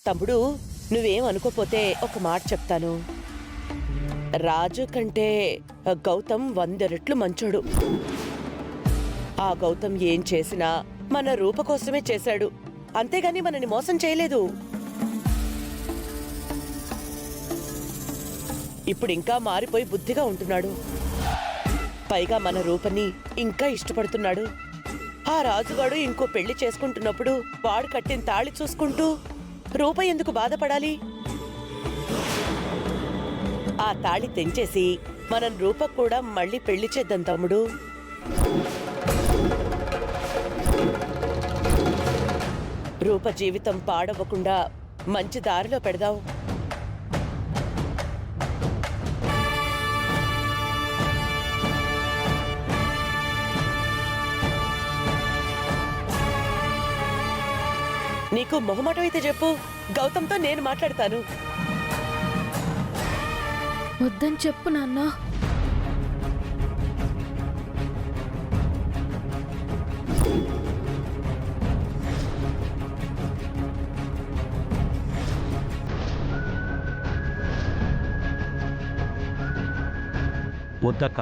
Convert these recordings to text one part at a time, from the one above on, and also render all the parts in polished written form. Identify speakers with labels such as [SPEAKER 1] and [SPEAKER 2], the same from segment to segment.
[SPEAKER 1] తమ్ముడు, నువ్వేం అనుకోపోతే ఒక మాట చెప్తాను. రాజు కంటే గౌతమ్ 100 రెట్లు మంచోడు. ఆ గౌతమ్ ఏం చేసినా మన రూప కోసమే చేశాడు, అంతేగాని మనని మోసం చేయలేదు. ఇప్పుడింకా మారిపోయి బుద్ధిగా ఉంటున్నాడు. పైగా మన రూపని ఇంకా ఇష్టపడుతున్నాడు. ఆ రాజుగాడు ఇంకో పెళ్లి చేసుకుంటున్నప్పుడు వాడు కట్టిన తాళి చూసుకుంటూ రూప ఎందుకు బాధపడాలి? ఆ తాళి తెంచేసి మనం రూపకు కూడా మళ్ళీ పెళ్లి చేద్దాం తమ్ముడు. రూప జీవితం పాడవకుండా మంచి దారిలో పెడదాం. నీకు మొహమాటం అయితే చెప్పు, గౌతమ్తో నేను మాట్లాడతాను.
[SPEAKER 2] వద్దని చెప్పు నాన్న.
[SPEAKER 3] వద్దక్క.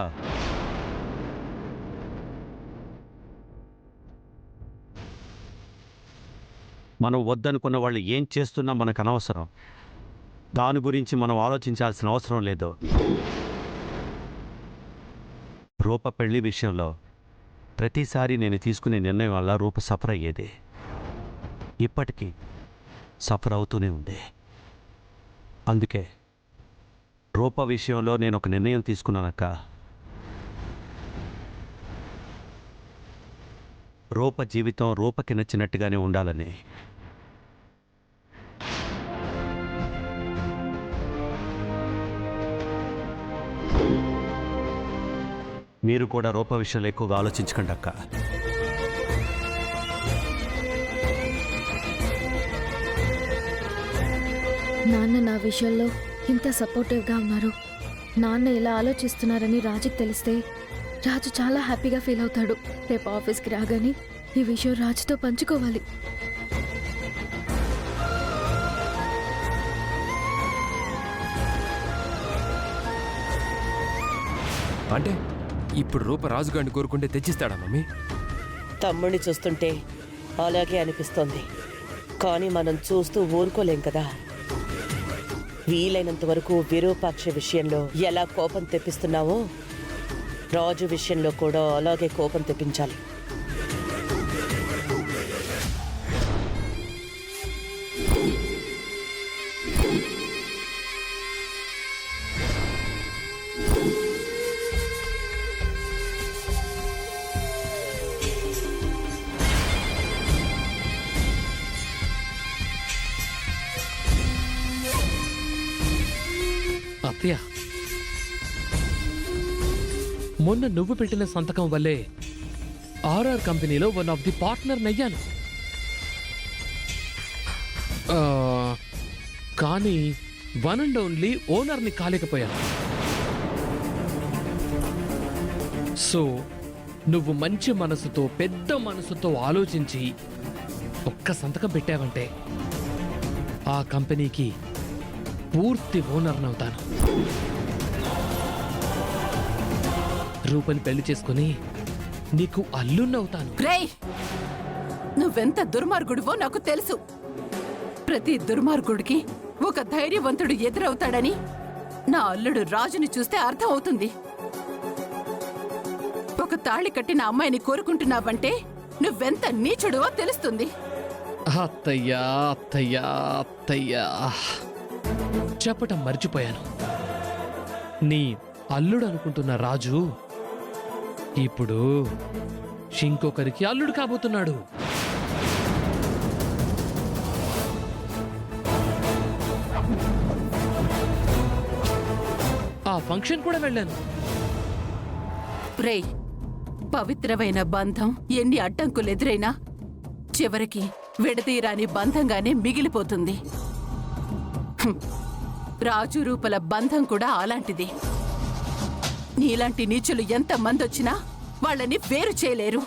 [SPEAKER 3] మనం వద్దనుకున్న వాళ్ళు ఏం చేస్తున్నా మనకు అనవసరం. దాని గురించి మనం ఆలోచించాల్సిన అవసరం లేదు. రూప పెళ్లి విషయంలో ప్రతిసారి నేను తీసుకునే నిర్ణయం వల్ల రూప సఫర్ అయ్యేది. ఇప్పటికీ సఫర్ అవుతూనే ఉంది. అందుకే రూప విషయంలో నేను ఒక నిర్ణయం తీసుకున్నానక్క. రూప జీవితం రూపకి నచ్చినట్టుగానే ఉండాలని. మీరు కూడా రూప విషయంలో ఎక్కువగా ఆలోచించకండి అక్క.
[SPEAKER 2] నాన్న నా విషయంలో ఇంత సపోర్టివ్గా ఉన్నారు. నాన్న ఇలా ఆలోచిస్తున్నారని రాజుకి తెలిస్తే రాజు చాలా హ్యాపీగా ఫీల్ అవుతాడు. రేపు ఆఫీస్కి రాగానే ఈ విషయం రాజుతో పంచుకోవాలి.
[SPEAKER 4] అంటే ఇప్పుడు రూప రాజుగాడిని కోరుకుంటే తెచ్చిస్తాడా మమ్మీ?
[SPEAKER 1] తమ్ముడిని చూస్తుంటే అలాగే అనిపిస్తోంది, కానీ మనం చూస్తూ ఊరుకోలేం కదా. వీలైనంత వరకు విరూపాక్ష విషయంలో ఎలా కోపం తెప్పిస్తున్నావో రాజు విషయంలో కూడా అలాగే కోపం తెప్పించాలి.
[SPEAKER 5] అత్తయ్య, మొన్న నువ్వు పెట్టిన సంతకం వల్లే ఆర్ఆర్ కంపెనీలో వన్ ఆఫ్ ది పార్ట్నర్ నయ్యాను. కానీ వన్ అండ్ ఓన్లీ ఓనర్ని కాలేకపోయాను. సో నువ్వు మంచి మనసుతో పెద్ద మనసుతో ఆలోచించి ఒక్క సంతకం పెట్టావంటే ఆ కంపెనీకి పూర్తి ఓనర్నవుతాను. రూపని పెళ్లి చేసుకుని నీకు అల్లున్నవుతాను.
[SPEAKER 6] నువ్వెంత దుర్మార్గుడివో నాకు తెలుసు. ప్రతి దుర్మార్గుడికి ఒక ధైర్యవంతుడు ఎదురవుతాడని నా అల్లుడు రాజుని చూస్తే అర్థం అవుతుంది. ఒక తాళి కట్టిన అమ్మాయిని కోరుకుంటున్నావంటే నువ్వెంత నీచుడువో తెలుస్తుంది.
[SPEAKER 5] అత్తయ్యా అత్తయ్యా అత్తయ్యా, చెప్పటం మర్చిపోయాను. నీ అల్లుడు అనుకుంటున్న రాజు ఇప్పుడు ఇంకొకరికి అల్లుడు కాబోతున్నాడు. ఆ ఫంక్షన్ కూడా వెళ్ళాను.
[SPEAKER 6] రేయ్, పవిత్రమైన బంధం ఎన్ని అడ్డంకులు ఎదురైనా చివరికి విడదీరాని బంధంగానే మిగిలిపోతుంది. రాజు రూపల బంధం కూడా అలాంటిది. నీలాంటి నీచులు ఎంత మందొచ్చినా వాళ్ళని వేరు చేయలేరు.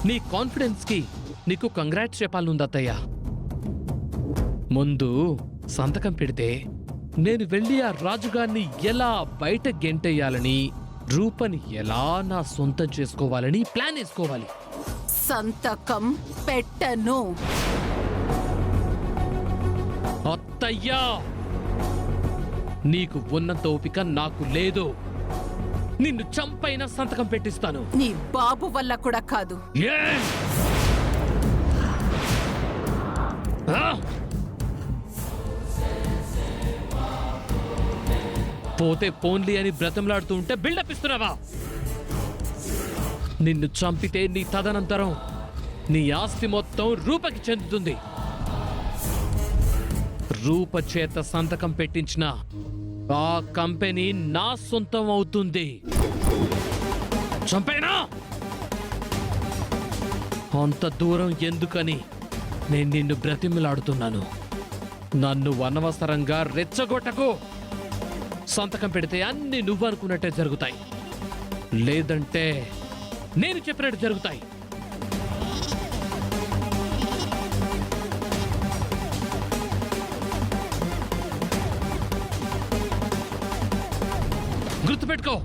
[SPEAKER 5] నీ కాన్ఫిడెన్స్ కి నీకు కంగ్రాట్స్ చెప్పాలనుంది అత్తయ్య. ముందు సంతకం పెడితే నేను వెళ్ళి ఆ రాజుగారిని ఎలా బయట గెంటేయాలని, రూపని ఎలా నా సొంతం చేసుకోవాలని ప్లాన్ వేసుకోవాలి.
[SPEAKER 6] సంతకం పెట్టను.
[SPEAKER 5] అత్తయ్యా, నీకు ఉన్నంత ఓపిక నాకు లేదు. నిన్ను చంపైనా సంతకం పెట్టిస్తాను.
[SPEAKER 6] నీ బాబు వల్ల కూడా కాదు.
[SPEAKER 5] ఏం? ఆ? పోతే పోన్లీ అని బ్రతంలాడుతూ ఉంటే బిల్డప్ ఇస్తున్నావా? నిన్ను చంపితే నీ తదనంతరం నీ ఆస్తి మొత్తం రూపకి చెందుతుంది. రూప చేత సంతకం పెట్టించిన ఆ కంపెనీ నా సొంతం అవుతుంది. చంపేనా? అంత దూరం ఎందుకని నేను నిన్ను బ్రతిమిలాడుతున్నాను. నన్ను అనవసరంగా రెచ్చగొట్టకు. సంతకం పెడితే అన్ని నువ్వు అనుకున్నట్టే జరుగుతాయి, లేదంటే నేను చెప్పినట్టు జరుగుతాయి. గుర్తుపెట్టుకో.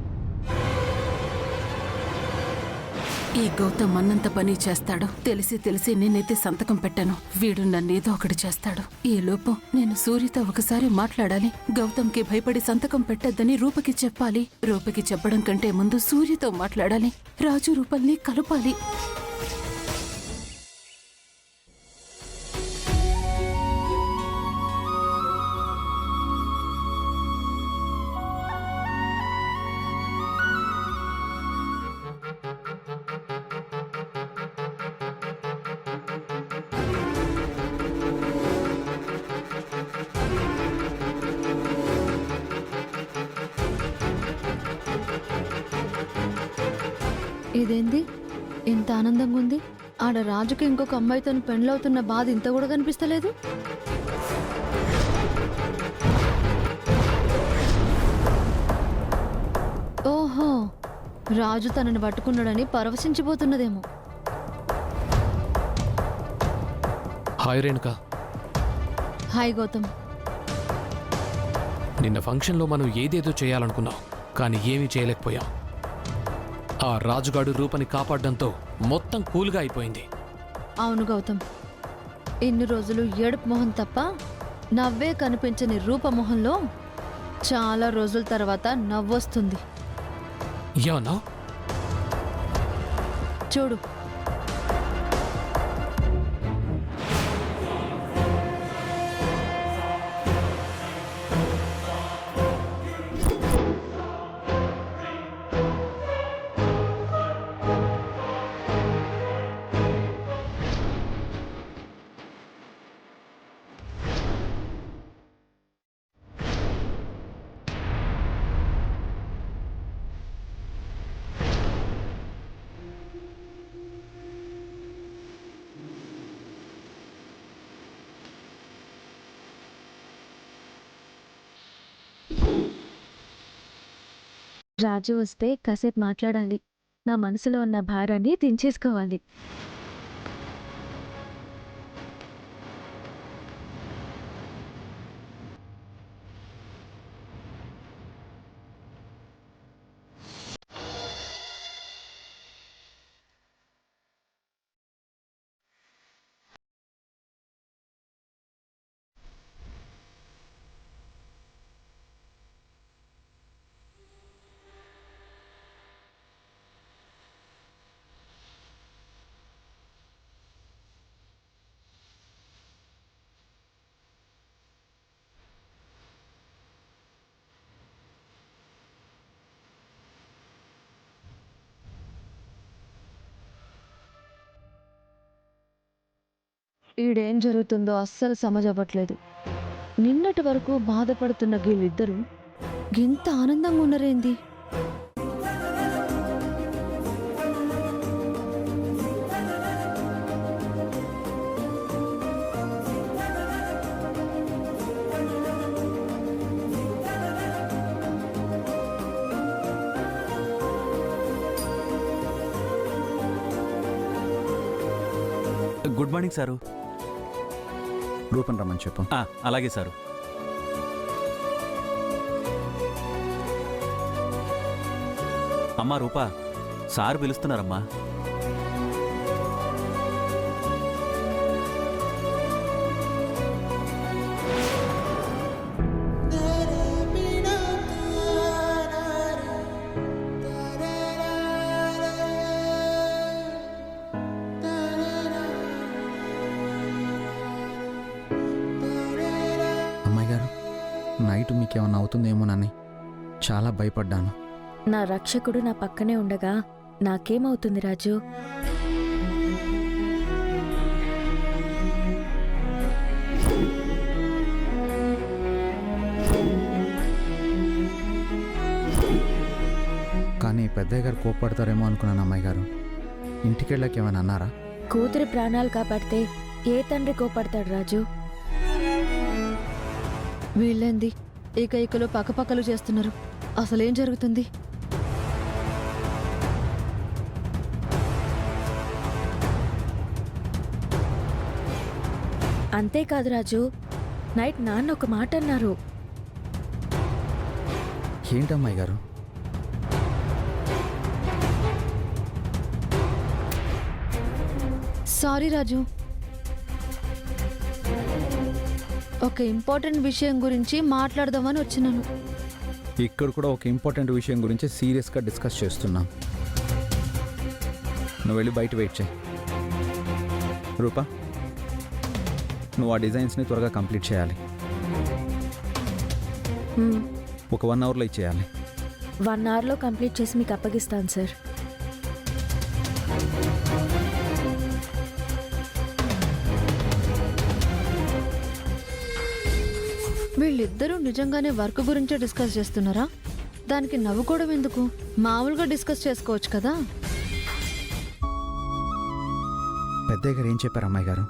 [SPEAKER 6] ఈ గౌతమ్ అన్నంత పని చేస్తాడు. తెలిసి తెలిసి నేనైతే సంతకం పెట్టాను. వీడు నన్నేదో ఒకటి చేస్తాడు. ఈ లోపు నేను సూర్యతో ఒకసారి మాట్లాడాలి. గౌతమ్కి భయపడి సంతకం పెట్టద్దని రూపకి చెప్పాలి. రూపకి చెప్పడం కంటే ముందు సూర్యతో మాట్లాడాలి. రాజు రూపల్ని కలపాలి.
[SPEAKER 2] ఇదేంది ఇంత ఆనందంగా ఉంది? ఆడ రాజుకి ఇంకొక అమ్మాయితో పెండ్లవుతున్న బాధ ఇంత కూడా కనిపిస్తలేదు. ఓహో, రాజు తనని పట్టుకున్నాడని పరవశించిపోతున్నదేమో.
[SPEAKER 5] హాయ్ రేణుక.
[SPEAKER 2] హాయ్ గౌతమ్.
[SPEAKER 5] నిన్న ఫంక్షన్లో మనం ఏదేదో చేయాలనుకున్నాం, కానీ ఏమీ చేయలేకపోయాం. ఆ రాజుగాడు రూపని కాపాడడంతో మొత్తం కూల్గా అయిపోయింది.
[SPEAKER 2] అవును గౌతమ్, ఇన్ని రోజులు ఏడుపు మొహం తప్ప నవ్వే కనిపించని రూపమొహంలో చాలా రోజుల తర్వాత నవ్వొస్తుంది.
[SPEAKER 5] ఏమన్నా?
[SPEAKER 2] చూడు, రాజు వస్తే కాసేపు మాట్లాడాలి. నా మనసులో ఉన్న భారాన్ని దించేసుకోవాలి. ఈడేం జరుగుతుందో అస్సలు సమజవ్వట్లేదు. నిన్నటి వరకు బాధపడుతున్న వీళ్ళిద్దరూ గింత ఆనందంగా ఉన్నరేంది?
[SPEAKER 7] Good morning sir.
[SPEAKER 8] రూపం రమ్మని చెప్పు.
[SPEAKER 7] అలాగే సారు. అమ్మా రూపా, సారు పిలుస్తున్నారమ్మా.
[SPEAKER 8] అమ్మాయి గారు, నైట్ మీకేమన్నా అవుతుందేమోనని చాలా భయపడ్డాను.
[SPEAKER 2] నా రక్షకుడు నా పక్కనే ఉండగా నాకేమవుతుంది రాజు?
[SPEAKER 8] కానీ పెద్దయ్య గారు కోప్పడతారేమో అనుకున్నాను. అమ్మాయి గారు, ఇంటికెళ్ళాక ఏమైనా అన్నారా?
[SPEAKER 2] కూతురి ప్రాణాలు కాపాడితే ఏ తండ్రి కోపడతాడు రాజు? వీళ్ళేంది ఏకైకలు పక్కపక్కలు చేస్తున్నారు? అసలేం జరుగుతుంది? అంతేకాదు రాజు, నైట్ నాన్న ఒక మాట అన్నారు.
[SPEAKER 8] ఏంటమ్మాయి గారు?
[SPEAKER 2] సారీ రాజు, ఒక ఇంపార్టెంట్ విషయం గురించి మాట్లాడదామని వచ్చినాను.
[SPEAKER 8] ఇక్కడ కూడా ఒక ఇంపార్టెంట్ విషయం గురించి సీరియస్గా డిస్కస్ చేస్తున్నాం. నువ్వు వెళ్ళి బయట వెయిట్ చేయి. రూపా, నువ్వు ఆ డిజైన్స్ని త్వరగా కంప్లీట్ చేయాలి. ఒక 1 అవర్లో ఇచ్చేయాలి.
[SPEAKER 2] 1 అవర్లో కంప్లీట్ చేసి మీకు అప్పగిస్తాను సార్. వీళ్ళిద్దరూ నిజంగానే వర్క్ గురించే డిస్కస్ చేస్తున్నారా? దానికి నవ్వుకోవడం ఎందుకు? మామూలుగా డిస్కస్ చేసుకోవచ్చు కదా.
[SPEAKER 8] పెద్దయ్య గారు ఏం చెప్పారు అమ్మాయి గారు?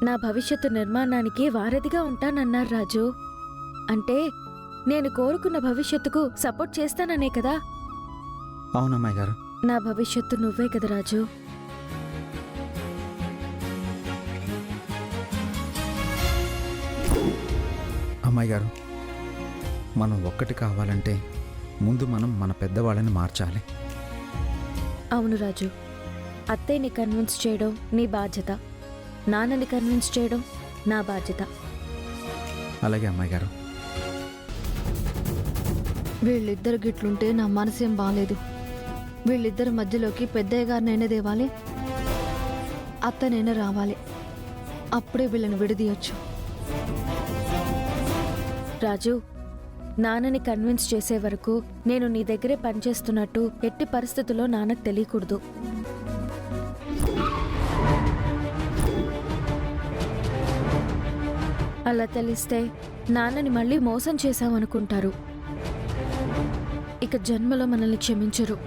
[SPEAKER 2] నా భవిష్యత్తు నిర్మాణానికి వారధిగా ఉంటానన్నారు రాజు. అంటే నేను కోరుకున్న భవిష్యత్తుకు సపోర్ట్ చేస్తాననే కదా.
[SPEAKER 8] అవునమ్మాయి గారు.
[SPEAKER 2] నా భవిష్యత్తు నువ్వే కదా రాజు.
[SPEAKER 8] అమ్మాయి గారు, మనం ఒక్కటి కావాలంటే ముందు మనం మన పెద్దవాళ్ళని మార్చాలి.
[SPEAKER 2] అవును రాజు, అత్తయ్యని కన్విన్స్ చేయడం నీ బాధ్యత, నాన్నని కన్విన్స్ చేయడం నా బాధ్యత.
[SPEAKER 8] అలాగే అమ్మాయి గారు.
[SPEAKER 2] వీళ్ళిద్దరు గిట్లుంటే నా మనసేం బాలేదు. వీళ్ళిద్దరి మధ్యలోకి పెద్దయ్య గారినైనా దేవాలి, అత్తనైనా రావాలి. అప్పుడే వీళ్ళని విడదీయొచ్చు. రాజు, నాన్నని కన్విన్స్ చేసే వరకు నేను నీ దగ్గరే పనిచేస్తున్నట్టు ఎట్టి పరిస్థితుల్లో నాన్నకు తెలియకూడదు. అలా తెలిస్తే నాన్నని మళ్ళీ మోసం చేశామనుకుంటారు. ఇక జన్మలో మనల్ని క్షమించరు.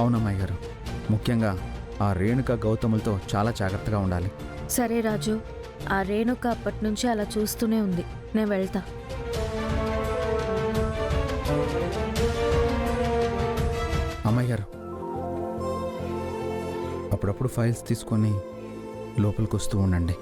[SPEAKER 8] అవునమ్మాయి గారు, ముఖ్యంగా ఆ రేణుక గౌతములతో చాలా జాగ్రత్తగా ఉండాలి.
[SPEAKER 2] సరే రాజు, ఆ రేణుక అప్పటి నుంచి అలా చూస్తూనే ఉంది. నేను వెళ్తా.
[SPEAKER 8] అమ్మాయి గారు, అప్పుడప్పుడు ఫైల్స్ తీసుకొని లోపలికి వస్తూ ఉండండి.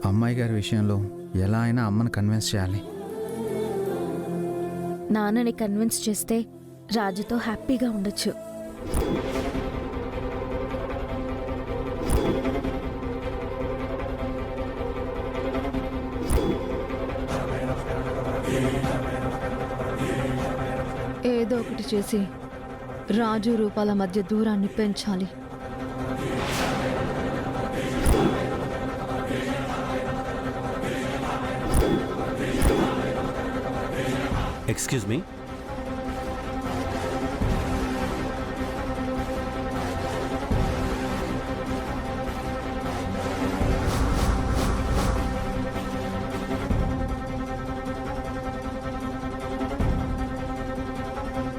[SPEAKER 8] అమ్మాయి గారి విషయంలో ఎలా అయినా అమ్మని కన్విన్స్ చేయాలి.
[SPEAKER 2] నాన్నని కన్విన్స్ చేస్తే రాజుతో హ్యాపీగా ఉండొచ్చు. ఏదో ఒకటి చేసి రాజు రూపాల మధ్య దూరాన్ని పెంచాలి.
[SPEAKER 3] Excuse me.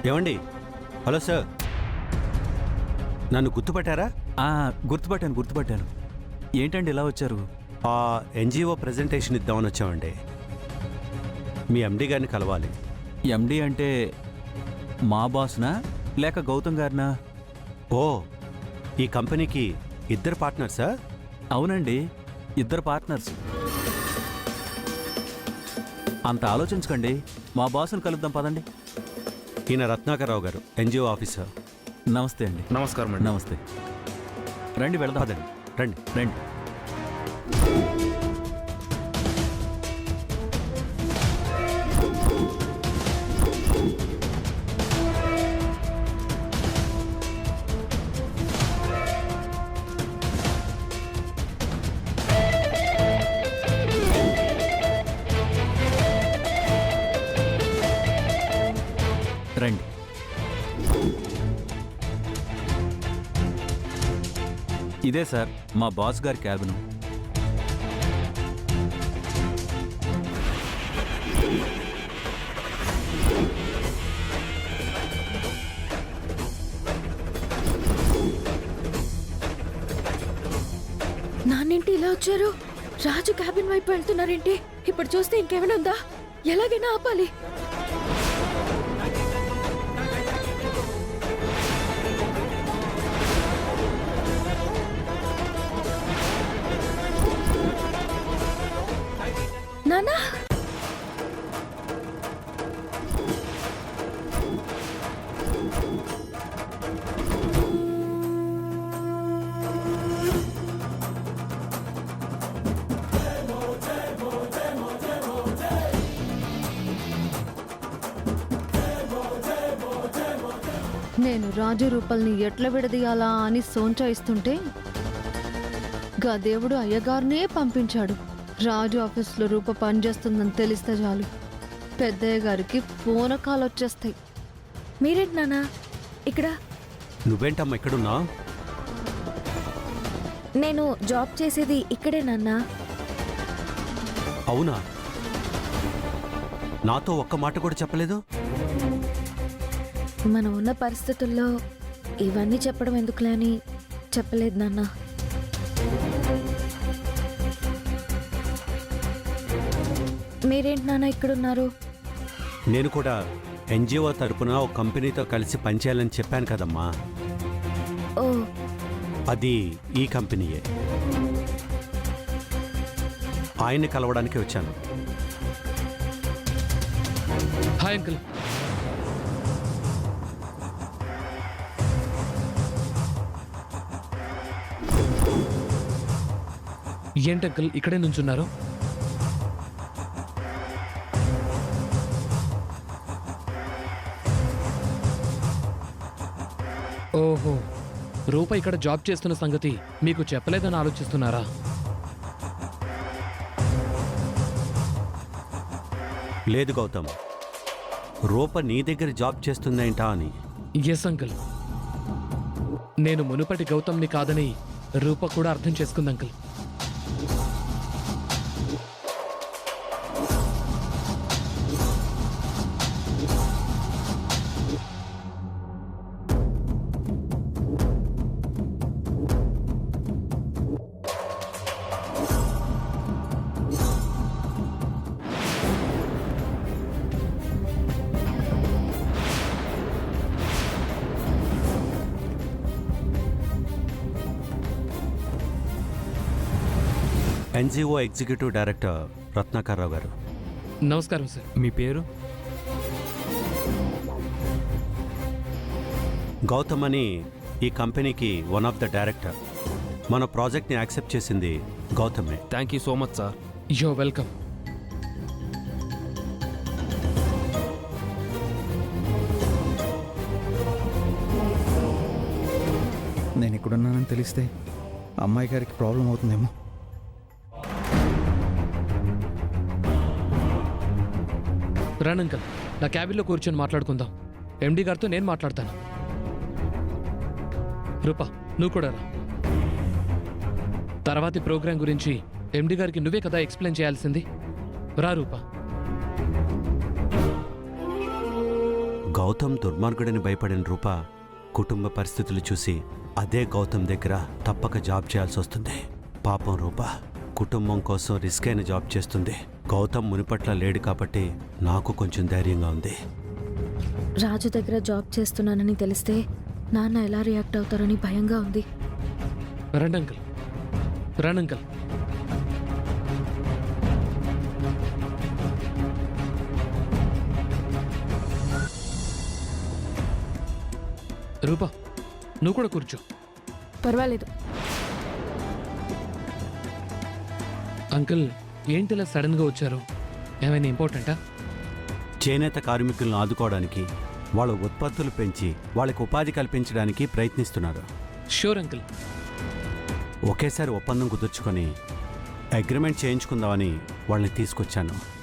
[SPEAKER 3] ఏమండి? హలో సార్, నన్ను గుర్తుపట్టారా?
[SPEAKER 7] గుర్తుపట్టాను. ఏంటండి ఇలా వచ్చారు?
[SPEAKER 3] ఆ ఎన్జిఓ ప్రెజెంటేషన్ ఇద్దామని వచ్చామండి. మీ ఎండి గారిని కలవాలి.
[SPEAKER 7] ఎండి అంటే మా బాస్నా లేక గౌతమ్ గారినా?
[SPEAKER 3] ఓ, ఈ కంపెనీకి ఇద్దరు పార్ట్నర్సా?
[SPEAKER 7] అవునండి, ఇద్దరు పార్ట్నర్స్. అంత ఆలోచించకండి, మా బాసును కలుద్దాం పదండి.
[SPEAKER 3] ఈయన రత్నాకరరావు గారు, ఎన్జిఓ ఆఫీసర్.
[SPEAKER 7] నమస్తే అండి.
[SPEAKER 4] నమస్కారం అండి.
[SPEAKER 7] నమస్తే. రండి వెళ్దాం.
[SPEAKER 3] పదండి, రండి.
[SPEAKER 7] రండి. రండి. ఇదే సార్ మా బాస్ గారి క్యాబిన్.
[SPEAKER 2] నాన్నేంటి ఇలా వచ్చారు? రాజు క్యాబిన్ వైపు వెళ్తున్నారేంటి? ఇప్పుడు చూస్తే ఇంకేమైనా ఉందా? ఎలాగైనా ఆపాలి. నానా, నేను రాజు రూపల్ని ఎట్లా విడదీయాలా అని సోంచాయిస్తుంటే గా దేవుడు అయ్యగారినే పంపించాడు. రాజు ఆఫీస్లో రూప పనిచేస్తుందని తెలిస్తే చాలు పెద్దయ్య గారికి పూనకాలు వచ్చేస్తాయి. మీరేంటి నానా ఇక్కడ?
[SPEAKER 3] నువ్వేంటమ్మా ఇక్కడున్నా?
[SPEAKER 2] నేను జాబ్ చేసేది ఇక్కడే నాన్నా.
[SPEAKER 3] అవునా? నాతో ఒక్క మాట కూడా చెప్పలేదు.
[SPEAKER 2] మనం ఉన్న పరిస్థితుల్లో ఇవన్నీ చెప్పడం ఎందుకులే అని చెప్పలేదు నాన్న. మీరేంటి నాన్న ఇక్కడున్నారు?
[SPEAKER 3] నేను కూడా ఎన్జిఓ తరపున ఒక కంపెనీతో కలిసి పనిచేయాలని చెప్పాను కదమ్మా.
[SPEAKER 2] ఓ,
[SPEAKER 3] అది ఈ కంపెనీయే. ఆయన్ని కలవడానికి వచ్చాను.
[SPEAKER 5] Hi uncle. ఏంటి అంకుల్ ఇక్కడే నుంచున్నారు? ఓహో, రూప ఇక్కడ జాబ్ చేస్తున్న సంగతి మీకు చెప్పలేదని ఆలోచిస్తున్నారా?
[SPEAKER 3] లేదు గౌతమ్, రూప నీ దగ్గర జాబ్ చేస్తుందేంటా అని.
[SPEAKER 5] ఎస్ అంకుల్, నేను మునుపటి గౌతమ్ని కాదని రూప కూడా అర్థం చేసుకుంది uncle.
[SPEAKER 3] NGO executive director Ratnakara Rao గారు.
[SPEAKER 5] నమస్కారం సార్.
[SPEAKER 4] మీ పేరు?
[SPEAKER 3] గౌతమ్ అని ఈ కంపెనీకి వన్ ఆఫ్ ద డైరెక్టర్. మన ప్రాజెక్ట్ని యాక్సెప్ట్ చేసింది గౌతమే.
[SPEAKER 4] Thank you so much sir.
[SPEAKER 5] You're welcome.
[SPEAKER 8] నేను ఇక్కడున్నానని తెలిస్తే అమ్మాయి గారికి ప్రాబ్లం అవుతుందేమో.
[SPEAKER 5] రండి అంకుల్, నా క్యాబిన్లో కూర్చొని మాట్లాడుకుందాం. ఎండి గారితో నేను మాట్లాడతాను. రూపా, నువ్వు కూడా రా. తర్వాతి ప్రోగ్రాం గురించి ఎండి గారికి నువ్వే కదా ఎక్స్ప్లెయిన్ చేయాల్సింది. రా రూపా.
[SPEAKER 3] గౌతమ్ దుర్మార్గుడని భయపడిన రూప కుటుంబ పరిస్థితులు చూసి అదే గౌతమ్ దగ్గర తప్పక జాబ్ చేయాల్సి వస్తుంది. పాపం రూప కుటుంబం కోసం రిస్క్ అయిన జాబ్ చేస్తుంది. గౌతమ్ మునిపట్ల లేడు కాబట్టి నాకు కొంచెం ధైర్యంగా ఉంది.
[SPEAKER 2] రాజు దగ్గర జాబ్ చేస్తున్నానని తెలిస్తే నాన్న ఎలా రియాక్ట్ అవుతారని భయంగా ఉంది.
[SPEAKER 5] రండి అంకుల్, రండి అంకుల్. రూపా, నువ్వు కూడా కూర్చో.
[SPEAKER 2] పర్వాలేదు.
[SPEAKER 5] అంకుల్, ఏంటిలా సడన్గా వచ్చారు? ఏమైనా ఇంపార్టెంటా?
[SPEAKER 3] చేనేత కార్మికులను ఆదుకోవడానికి, వాళ్ళ ఉత్పత్తులు పెంచి వాళ్ళకి ఉపాధి కల్పించడానికి ప్రయత్నిస్తున్నారు.
[SPEAKER 5] Sure uncle.
[SPEAKER 3] ఒకేసారి ఒప్పందం కుదుర్చుకొని అగ్రిమెంట్ చేయించుకుందామని వాళ్ళని తీసుకొచ్చాను.